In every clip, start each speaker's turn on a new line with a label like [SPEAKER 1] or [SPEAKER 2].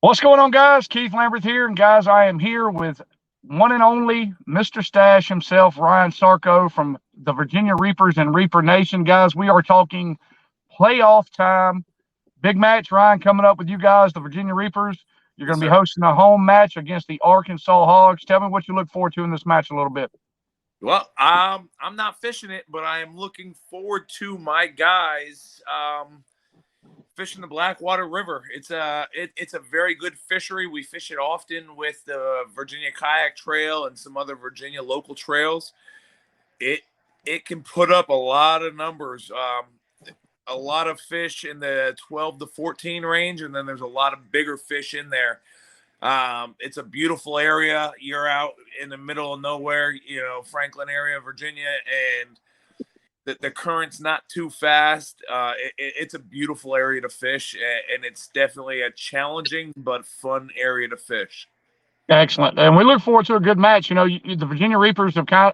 [SPEAKER 1] What's going on, guys? Keith Lambert here. And, guys, I am here with one and only Mr. Stash himself, Ryan Sarko from the Virginia Reapers and Reaper Nation. Guys, we are talking playoff time. Big match, Ryan, coming up with you guys, the Virginia Reapers. You're
[SPEAKER 2] Yes,
[SPEAKER 1] going to be
[SPEAKER 2] sir.
[SPEAKER 1] hosting a home match against the Arkansas Hogs. Tell me what you look forward to in this match a little bit.
[SPEAKER 2] Well, I'm not fishing it, but I am looking forward to my guys fishing the Blackwater River. It's a very good fishery. We fish it often with the Virginia Kayak Trail and some other Virginia local trails. It it can put up a lot of numbers. A lot of fish in the 12 to 14 range, and then there's a lot of bigger fish in there. It's a beautiful area. You're out in the middle of nowhere, Franklin area, Virginia, and the current's not too fast. It's a beautiful area to fish, and it's definitely a challenging but fun area to fish.
[SPEAKER 1] Excellent. And we look forward to a good match. The Virginia Reapers have kind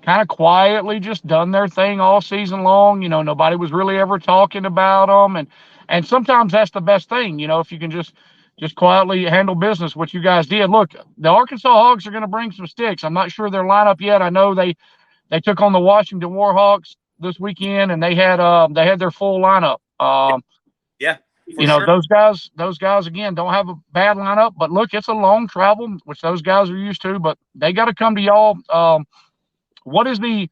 [SPEAKER 1] of quietly just done their thing all season long. Nobody was really ever talking about them. And sometimes that's the best thing, if you can just quietly handle business, what you guys did. Look, the Arkansas Hogs are going to bring some sticks. I'm not sure their lineup yet. I know they took on the Washington Warhawks this weekend, and they had their full lineup.
[SPEAKER 2] Yeah, for sure.
[SPEAKER 1] Those guys again don't have a bad lineup, but look, it's a long travel, which those guys are used to. But they got to come to y'all. What is the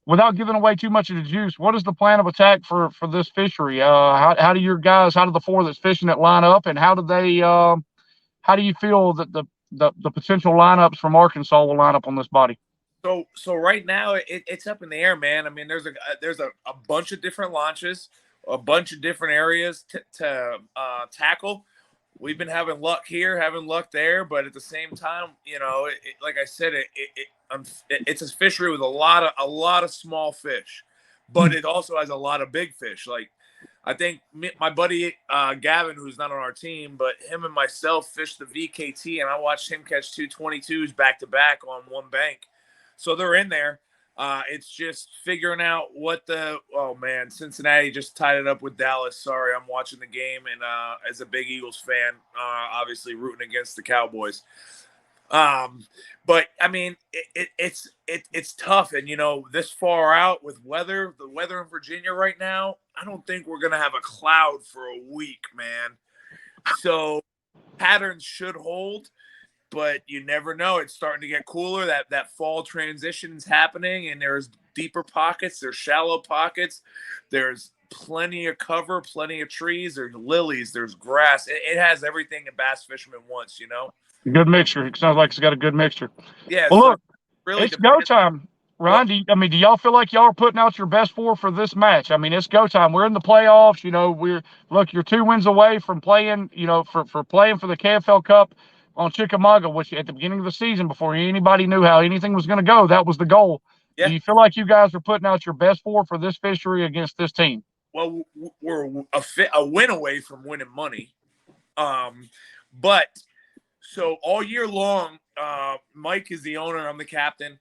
[SPEAKER 1] Without giving away too much of the juice? What is the plan of attack for this fishery? How do your guys, how do the four that's fishing it line up, and how do they? How do you feel that the potential lineups from Arkansas will line up on this body?
[SPEAKER 2] So right now it's up in the air, man. I mean, there's a bunch of different launches, a bunch of different areas to tackle. We've been having luck here, having luck there, but at the same time, like I said, it's a fishery with a lot of small fish, but it also has a lot of big fish. Like I think my buddy Gavin, who's not on our team, but him and myself fished the VKT, and I watched him catch 222s back to back on one bank. So they're in there. It's just figuring out oh man, Cincinnati just tied it up with Dallas. Sorry, I'm watching the game, and as a big Eagles fan, obviously rooting against the Cowboys. But I mean, it's tough, and this far out with the weather in Virginia right now, I don't think we're gonna have a cloud for a week, man. So patterns should hold, but you never know. It's starting to get cooler. That fall transition is happening, and there's deeper pockets, there's shallow pockets, there's plenty of cover, plenty of trees, there's lilies, there's grass. It has everything a bass fisherman wants.
[SPEAKER 1] Good mixture. It sounds like it's got a good mixture.
[SPEAKER 2] Yeah,
[SPEAKER 1] Well,
[SPEAKER 2] so
[SPEAKER 1] look,
[SPEAKER 2] really
[SPEAKER 1] it's go
[SPEAKER 2] depends.
[SPEAKER 1] time.
[SPEAKER 2] What?
[SPEAKER 1] Ryan, do y'all feel like y'all are putting out your best four for this match? I mean, it's go time. We're in the playoffs. You're 2 wins away from playing, for playing for the KFL Cup on Chickamauga, which at the beginning of the season, before anybody knew how anything was going to go, that was the goal. Do
[SPEAKER 2] Yeah.
[SPEAKER 1] you feel like you guys are putting out your best four for this fishery against this team?
[SPEAKER 2] Well, we're a win away from winning money. But so all year long, Mike is the owner. I'm the captain,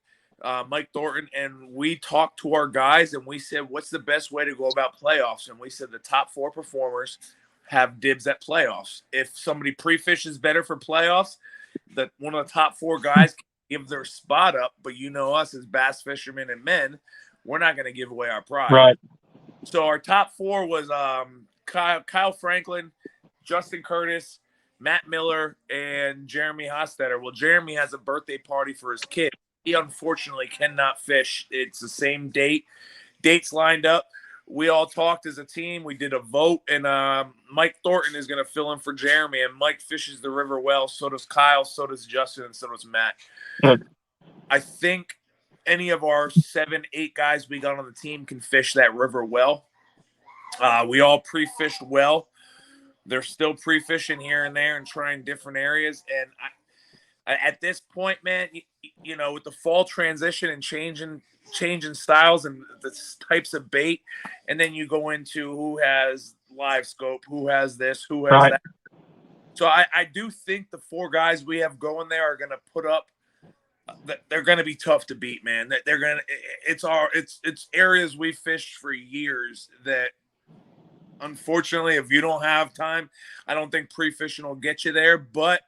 [SPEAKER 2] Mike Thornton, and we talked to our guys and we said, "What's the best way to go about playoffs?" And we said the top four performers have dibs at playoffs. If somebody pre-fishes better for playoffs, that one of the top four guys can give their spot up. But us as bass fishermen and men, we're not going to give away our pride.
[SPEAKER 1] Right.
[SPEAKER 2] So our top four was Kyle Franklin, Justin Curtis, Matt Miller, and Jeremy Hostetter. Well, Jeremy has a birthday party for his kid. He unfortunately cannot fish. It's the same date. Dates lined up. We all talked as a team. We did a vote, and Mike Thornton is going to fill in for Jeremy. And Mike fishes the river well. So does Kyle. So does Justin. And so does Matt.
[SPEAKER 1] Good.
[SPEAKER 2] I think any of our 7, 8 guys we got on the team can fish that river well. We all pre-fished well. They're still pre-fishing here and there and trying different areas. And at this point, man, with the fall transition and changing styles and the types of bait, and then you go into who has live scope, who has this, who has
[SPEAKER 1] Right.
[SPEAKER 2] that. So I do think the 4 guys we have going there are going to put up. They're going to be tough to beat, man. It's areas we fished for years that unfortunately, if you don't have time, I don't think pre-fishing will get you there. But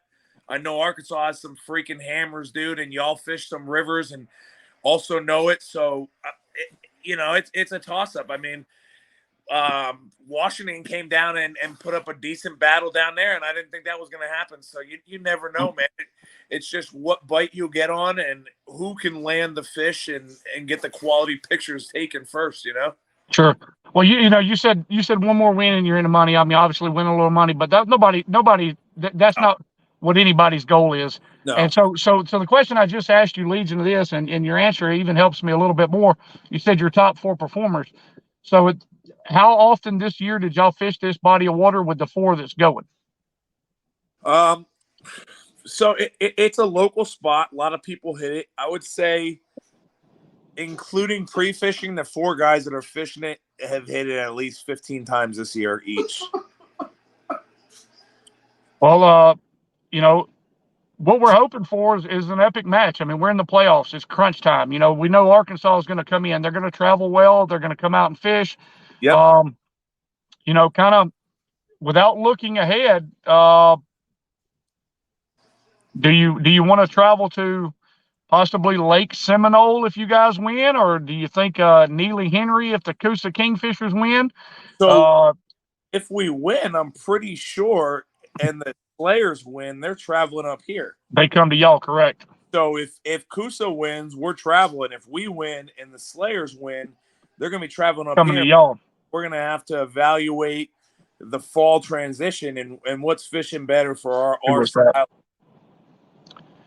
[SPEAKER 2] I know Arkansas has some freaking hammers, dude, and y'all fish some rivers and also know it. So, it's a toss-up. I mean, Washington came down and put up a decent battle down there, and I didn't think that was going to happen. So you never know, man. It's just what bite you get on and who can land the fish and get the quality pictures taken first,
[SPEAKER 1] Sure. Well, you said one more win and you're in the money. I mean, obviously win a little money, but that's not what anybody's goal is.
[SPEAKER 2] No.
[SPEAKER 1] And so the question I just asked you leads into this, and your answer even helps me a little bit more. You said your top 4 performers. So how often this year did y'all fish this body of water with the 4 that's going?
[SPEAKER 2] So it's a local spot. A lot of people hit it. I would say, including pre-fishing, the 4 guys that are fishing it have hit it at least 15 times this year each.
[SPEAKER 1] Well, what we're hoping for is an epic match. I mean, we're in the playoffs. It's crunch time. We know Arkansas is going to come in. They're going to travel well. They're going to come out and fish.
[SPEAKER 2] Yep.
[SPEAKER 1] Kind of without looking ahead, do you want to travel to possibly Lake Seminole if you guys win, or do you think Neely Henry if the Coosa Kingfishers win?
[SPEAKER 2] So if we win, I'm pretty sure, and the Slayers win, they're traveling up here.
[SPEAKER 1] They come to y'all, correct?
[SPEAKER 2] So if Coosa wins, we're traveling. If we win and the Slayers win, they're going to be traveling up
[SPEAKER 1] Coming
[SPEAKER 2] here.
[SPEAKER 1] to y'all.
[SPEAKER 2] We're going to have to evaluate the fall transition and what's fishing better for our style.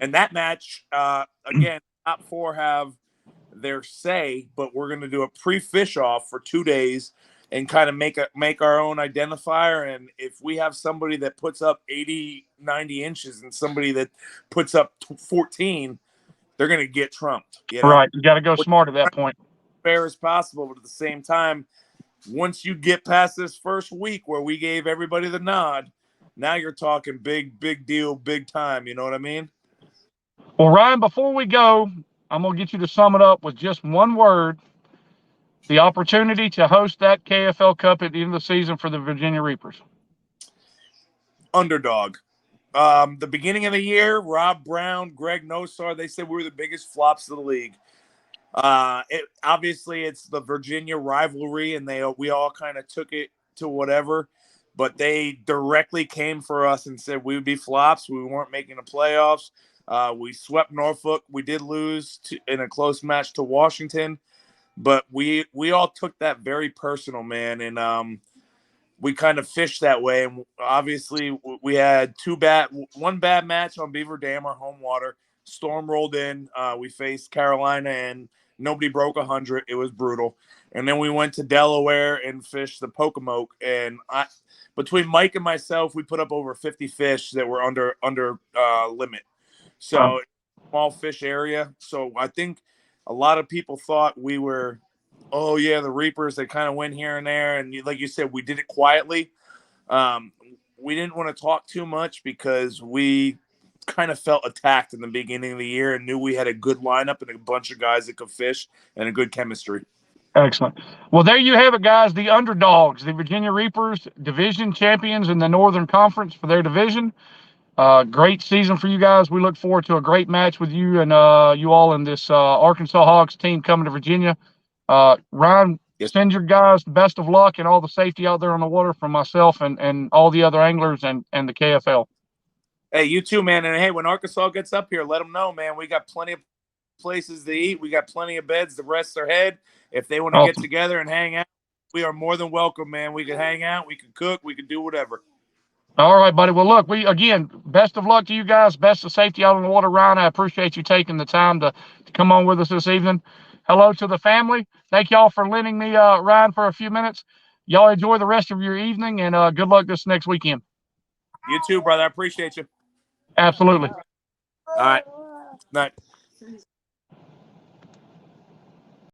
[SPEAKER 2] And that match, again, top 4 have their say, but we're going to do a pre-fish off for 2 days and kind of make our own identifier. And if we have somebody that puts up 80, 90 inches and somebody that puts up 14, they're going to get trumped.
[SPEAKER 1] Right. You got to go smart at that point.
[SPEAKER 2] Fair as possible, but at the same time, once you get past this first week where we gave everybody the nod, now you're talking big deal, big time. You know what I mean?
[SPEAKER 1] Well, Ryan, before we go, I'm going to get you to sum it up with just one word: the opportunity to host that KFL Cup at the end of the season for the Virginia Reapers.
[SPEAKER 2] Underdog. The beginning of the year, Rob Brown, Greg Nosar, they said we were the biggest flops of the league. Obviously it's the Virginia rivalry, and we all kind of took it to whatever, but they directly came for us and said we would be flops. We weren't making the playoffs. We swept Norfolk. We did lose in a close match to Washington, but we all took that very personal, man. And we kind of fished that way. And obviously we had one bad match on Beaver Dam, our home water. Storm rolled in. We faced Carolina and nobody broke 100. It was brutal. And then we went to Delaware and fished the Pocomoke. And between Mike and myself, we put up over 50 fish that were under limit. So small fish area. So I think a lot of people thought we were, oh yeah, the Reapers. They kind of went here and there. And like you said, we did it quietly. We didn't want to talk too much because we kind of felt attacked in the beginning of the year and knew we had a good lineup and a bunch of guys that could fish and a good chemistry.
[SPEAKER 1] Excellent. Well, there you have it, guys. The underdogs, the Virginia Reapers, division champions in the Northern Conference for their division. Great season for you guys. We look forward to a great match with you and you all in this Arkansas Hogs team coming to Virginia. Ryan, send your guys the best of luck and all the safety out there on the water from myself and all the other anglers and the KFL.
[SPEAKER 2] Hey, you too, man. And hey, when Arkansas gets up here, let them know, man. We got plenty of places to eat. We got plenty of beds to rest their head. If they want to get together and hang out, we are more than welcome, man. We can hang out. We can cook. We can do whatever.
[SPEAKER 1] All right, buddy. Well, look, again, best of luck to you guys. Best of safety out on the water. Ryan, I appreciate you taking the time to come on with us this evening. Hello to the family. Thank y'all for lending me Ryan for a few minutes. Y'all enjoy the rest of your evening, and good luck this next weekend.
[SPEAKER 2] You too, brother. I appreciate you.
[SPEAKER 1] Absolutely.
[SPEAKER 2] All right. Night.